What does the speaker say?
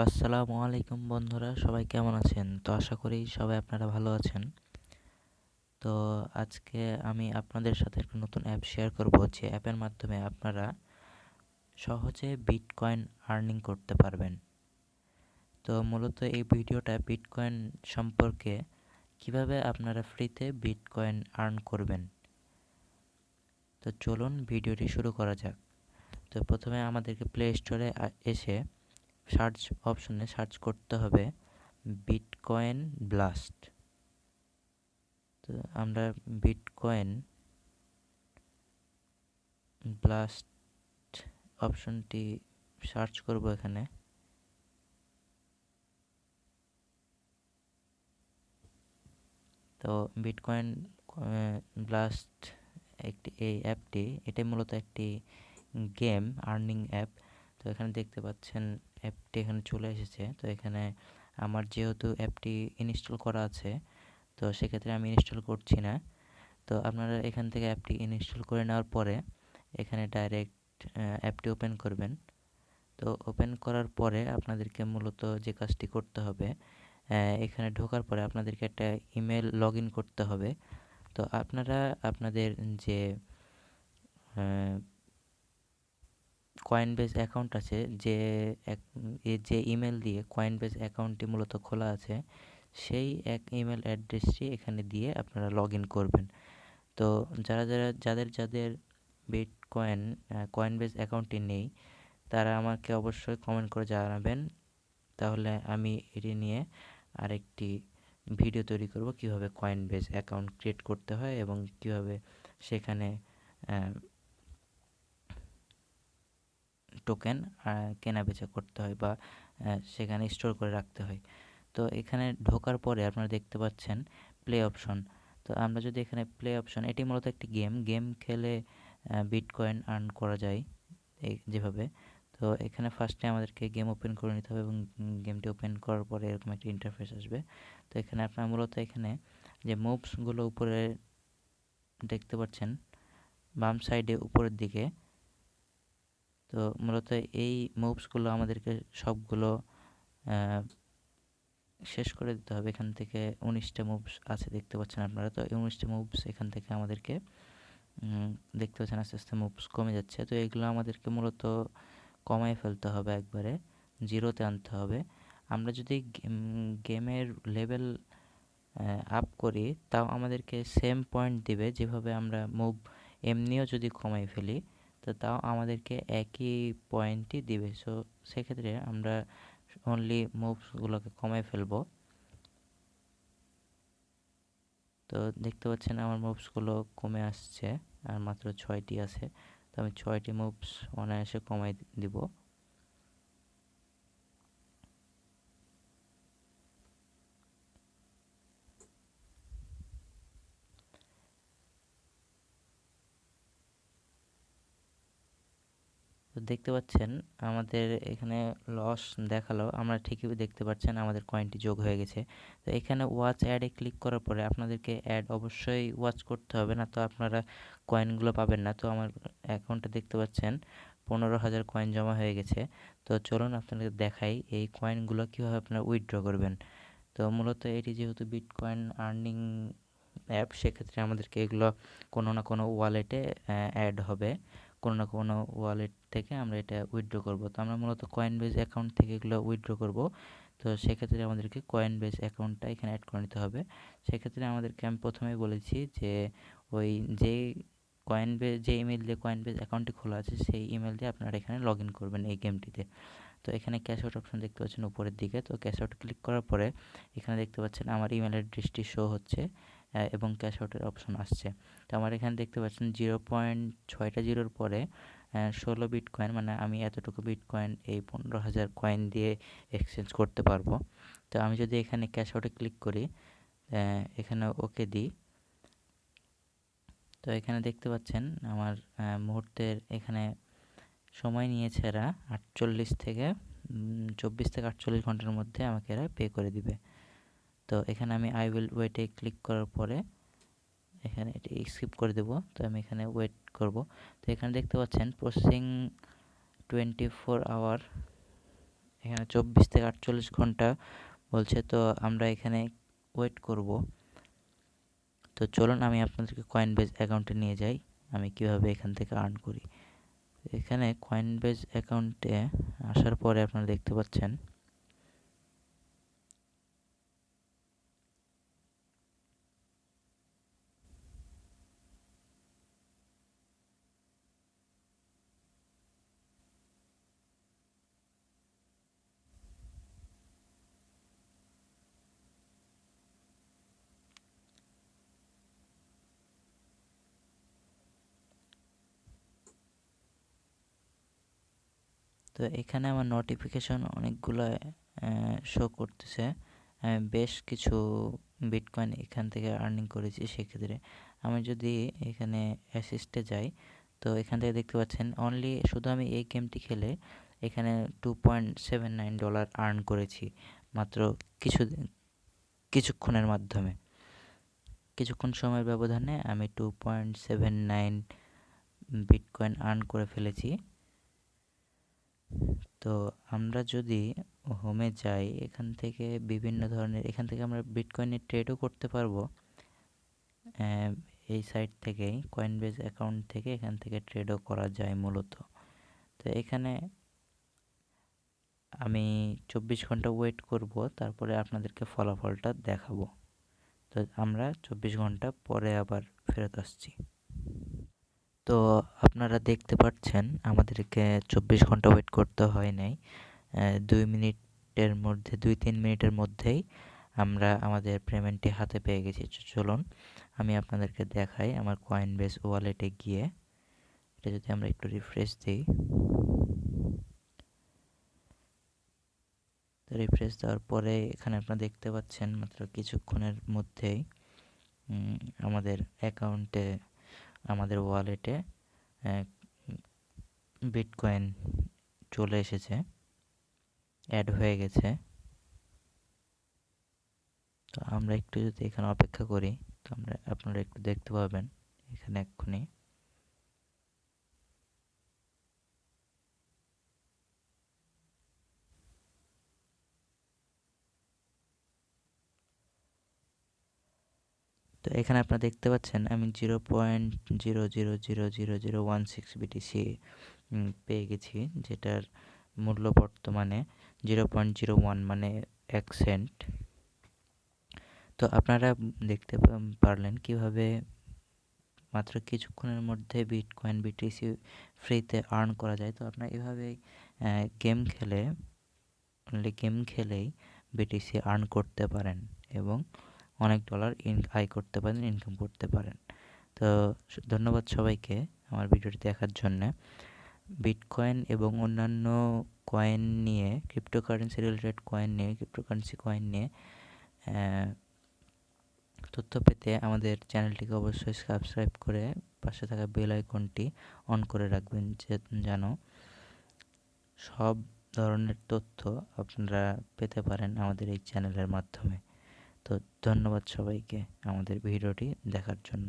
আসসালামু আলাইকুম বন্ধুরা, সবাই কেমন আছেন? তো আশা করি সবাই আপনারা ভালো আছেন। তো আজকে আমি আপনাদের সাথে একটা নতুন অ্যাপ শেয়ার করব, যে অ্যাপের মাধ্যমে আপনারা সহজে বিটকয়েন আর্নিং করতে পারবেন। তো মূলত এই ভিডিওটা বিটকয়েন সম্পর্কে, কিভাবে আপনারা ফ্রিতে বিটকয়েন আর্ন করবেন। তো চলুন ভিডিওটি শুরু করা যাক। তো প্রথমে আমাদেরকে প্লে স্টোরে এসে সার্চ অপশনে সার্চ করতে হবে বিটকয়েন ব্লাস্ট। তো আমরা বিটকয়েন ব্লাস্ট অপশনটি সার্চ করব এখানে। তো বিটকয়েন ব্লাস্ট এই অ্যাপটি, এটাই মূলত একটি গেম আর্নিং অ্যাপ। তো এখানে দেখতে পাচ্ছেন অ্যাপটি এখানে চলে এসেছে। তো এখানে আমার যেহেতু অ্যাপটি ইনস্টল করা আছে, তো সেক্ষেত্রে আমি ইনস্টল করছি না। তো আপনারা এখান থেকে অ্যাপটি ইনস্টল করে নেওয়ার পরে এখানে ডাইরেক্ট অ্যাপটি ওপেন করবেন। তো ওপেন করার পরে আপনাদেরকে মূলত যে কাজটি করতে হবে, এখানে ঢোকার পরে আপনাদেরকে একটা ইমেল লগ ইন করতে হবে। তো আপনারা আপনাদের যে কয়েনবেজ অ্যাকাউন্ট আছে, যে ইমেল দিয়ে কয়েনবেজ অ্যাকাউন্টটি মূলত খোলা আছে, সেই এক ইমেল অ্যাড্রেসটি এখানে দিয়ে আপনারা লগ ইন করবেন। তো যাদের কয়েনবেজ অ্যাকাউন্টটি নেই, তারা আমাকে অবশ্যই কমেন্ট করে জানাবেন। তাহলে আমি এটি নিয়ে আরেকটি ভিডিও তৈরি করব, কিভাবে কয়েনবেজ অ্যাকাউন্ট ক্রিয়েট করতে হয় এবং কিভাবে সেখানে টোকেন কেনাবেচা করতে হয় বা সেখানে স্টোর করে রাখতে হয়। তো এখানে ঢোকার পরে আপনারা দেখতে পাচ্ছেন প্লে অপশন। তো আমরা যদি এখানে প্লে অপশন, এটি মূলত একটি গেম খেলে বিটকয়েন আর্ন করা যায় যেভাবে। তো এখানে ফার্স্টে আমাদেরকে গেম ওপেন করে নিতে হবে এবং গেমটি ওপেন করার পরে এরকম একটা ইন্টারফেস আসবে। তো এখানে আপনারা মূলত এখানে যে মুভসগুলো উপরে দেখতে পাচ্ছেন বাম সাইডে উপরের দিকে, তো মূলত এই মুভসগুলো আমাদেরকে সবগুলো শেষ করে দিতে হবে। এখান থেকে 19টা মুভস আছে দেখতে পাচ্ছেন আপনারা। তো এই 19টা মুভস এখান থেকে আমাদেরকে দেখতে পাচ্ছেন আস্তে আস্তে মুভস কমে যাচ্ছে। তো এগুলো আমাদেরকে মূলত কমায় ফেলতে হবে, একবারে জিরোতে আনতে হবে। আমরা যদি গেমের লেভেল আপ করি, তাও আমাদেরকে সেম পয়েন্ট দিবে, যেভাবে আমরা মুভ এমনিও যদি কমাই ফেলি, তো তাও আমাদেরকে একই পয়েন্টই দিবে। সো সেক্ষেত্রে আমরা অনলি মুভসগুলোকে কমাই ফেলবো। তো দেখতে পাচ্ছেন আমার মুভসগুলো কমে আসছে, আর মাত্র 6টি আছে। তো আমি 6টি মুভস অনায়াসে কমাই দিব। তো দেখতে পাচ্ছেন আমাদের এখানে লস দেখালো, আমরা ঠিকই দেখতে পাচ্ছেন আমাদের কয়েনটি যোগ হয়ে গেছে। তো এখানে ওয়াচ অ্যাডে ক্লিক করার পরে আপনাদেরকে অ্যাড অবশ্যই ওয়াচ করতে হবে, না তো আপনারা কয়েনগুলো পাবেন না। তো আমার অ্যাকাউন্টে দেখতে পাচ্ছেন 15,000 কয়েন জমা হয়ে গেছে। তো চলুন আপনাদের দেখাই এই কয়েনগুলো কীভাবে আপনারা উইথড্র করবেন। তো মূলত এটি যেহেতু বিটকয়েন আর্নিং অ্যাপ, সেক্ষেত্রে আমাদেরকে এগুলো কোনো না কোনো ওয়ালেটে অ্যাড হবে, কোনো না কোনো ওয়ালেট থেকে আমরা এটা উইথড্র করব। তো আমরা মূলত কয়েনবেজ অ্যাকাউন্ট থেকে এগুলো উইথড্র করব। তো সেক্ষেত্রে আমাদেরকে কয়েনবেজ অ্যাকাউন্টটা এখানে অ্যাড করে নিতে হবে। সেক্ষেত্রে আমাদেরকে আমি প্রথমেই বলেছি যে ওই যে ইমেল দিয়ে কয়েনবেজ অ্যাকাউন্টটি খোলা আছে, সেই ইমেল দিয়ে আপনারা এখানে লগ ইন করবেন এই গেমটিতে। তো এখানে ক্যাশ আউট অপশন দেখতে পাচ্ছেন উপরের দিকে। তো ক্যাশ আউট ক্লিক করার পরে এখানে দেখতে পাচ্ছেন আমার ইমেল অ্যাড্রেসটি শো হচ্ছে এবং ক্যাশ আউটের অপশন আসছে। তো আমার এখানে দেখতে পাচ্ছেন 0.6টা জিরোর পরে 16 বিটকয়েন, মানে আমি এতটুকু বিটকয়েন এই 15,000 কয়েন দিয়ে এক্সচেঞ্জ করতে পারবো। তো আমি যদি এখানে ক্যাশ আউটে ক্লিক করি, এখানে ওকে দিই, তো এখানে দেখতে পাচ্ছেন আমার মুহূর্তের এখানে সময় নিয়েছে এরা 24 থেকে 48 ঘন্টার মধ্যে আমাকে এরা পে করে দিবে। তো এখানে আমি আই উইল ওয়েটে ক্লিক করার পরে এখানে এটি স্কিপ করে দেব। তো আমি এখানে ওয়েট করব। তো এখানে দেখতে পাচ্ছেন প্রসেসিং 24 আওয়ার, এখানে 24 থেকে 48 ঘন্টা বলছে, তো আমরা এখানে ওয়েট করব। তো চলুন আমি আপনাদেরকে কয়েনবেজ অ্যাকাউন্টে নিয়ে যাই, আমি কিভাবে এখান থেকে আর্ন করি। এখানে কয়েনবেজ অ্যাকাউন্টে আসার পরে আপনারা দেখতে পাচ্ছেন তো এখানে আমার নোটিফিকেশন অনেকগুলো শো করতেছে। বেশ কিছু বিটকয়েন এখান থেকে আর্নিং করেছি। সেক্ষেত্রে আমি যদি এখানে অ্যাসিস্টে যাই, তো এখান থেকে দেখতে পাচ্ছেন অনলি শুধু আমি এই গেমটি খেলে এখানে $2.79 আর্ন করেছি মাত্র কিছুক্ষণের মাধ্যমে। কিছুক্ষণ সময়ের ব্যবধানে আমি 2.79 বিটকয়েন আর্ন করে ফেলেছি। তো আমরা যদি হোমে যাই, এখান থেকে বিভিন্ন ধরনের, এখান থেকে আমরা বিটকয়েনের ট্রেডও করতে পারবো। এই সাইট থেকেই কয়েনবেজ অ্যাকাউন্ট থেকে এখান থেকে ট্রেডও করা যায় মূলত। তো এখানে আমি 24 ঘন্টা ওয়েট করব, তারপরে আপনাদেরকে ফলাফলটা দেখাবো। তো আমরা 24 ঘন্টা পরে আবার ফেরত আসছি। তো আপনারা দেখতে পাচ্ছেন আমাদেরকে 24 ঘন্টা ওয়েট করতে হয় নাই। 2-3 মিনিটের মধ্যেই আমরা আমাদের পেমেন্টটি হাতে পেয়ে গেছি। চলুন আমি আপনাদেরকে দেখাই আমার কয়েনবেজ ওয়ালেটে গিয়ে। এটা যদি আমরা একটু রিফ্রেশ দিই, তো রিফ্রেশ দেওয়ার পরে এখানে আপনারা দেখতে পাচ্ছেন মাত্র কিছুক্ষণের মধ্যেই আমাদের অ্যাকাউন্টে, আমাদের ওয়ালেটে বিটকয়েন চলে এসেছে, অ্যাড হয়ে গেছে। তো আমরা একটু যদি এখানে অপেক্ষা করি, তো আপনারা একটু দেখতে পাবেন এখানে এক্ষুনি। তো এখানে আপনারা দেখতে পাচ্ছেন আমি 0.00000016 বিটিসি পেয়ে গেছি, যেটার মূল্য বর্তমানে 0.01 মানে 1 সেন্ট। তো আপনারা দেখতে পারলেন কিভাবে মাত্র কিছুক্ষণের মধ্যে বিটকয়েন বিটিসি ফ্রিতে আর্ন করা যায়। তো আপনারা এভাবেই গেম খেলেই বিটিসি আর্ন করতে পারেন এবং অনেক ডলার আয় করতে পারেন, ইনকাম করতে পারেন। তো ধন্যবাদ সবাইকে আমার ভিডিওটি দেখার জন্যে। বিটকয়েন এবং অন্যান্য কয়েন নিয়ে, ক্রিপ্টোকারেন্সি রিলেটেড কয়েন নিয়ে, ক্রিপ্টোকারেন্সি কয়েন নিয়ে তথ্য পেতে আমাদের চ্যানেলটিকে অবশ্যই সাবস্ক্রাইব করে পাশে থাকা বেল আইকনটি অন করে রাখবেন, যেন সব ধরনের তথ্য আপনারা পেতে পারেন আমাদের এই চ্যানেলের মাধ্যমে। তো ধন্যবাদ সবাইকে আমাদের ভিডিওটি দেখার জন্য।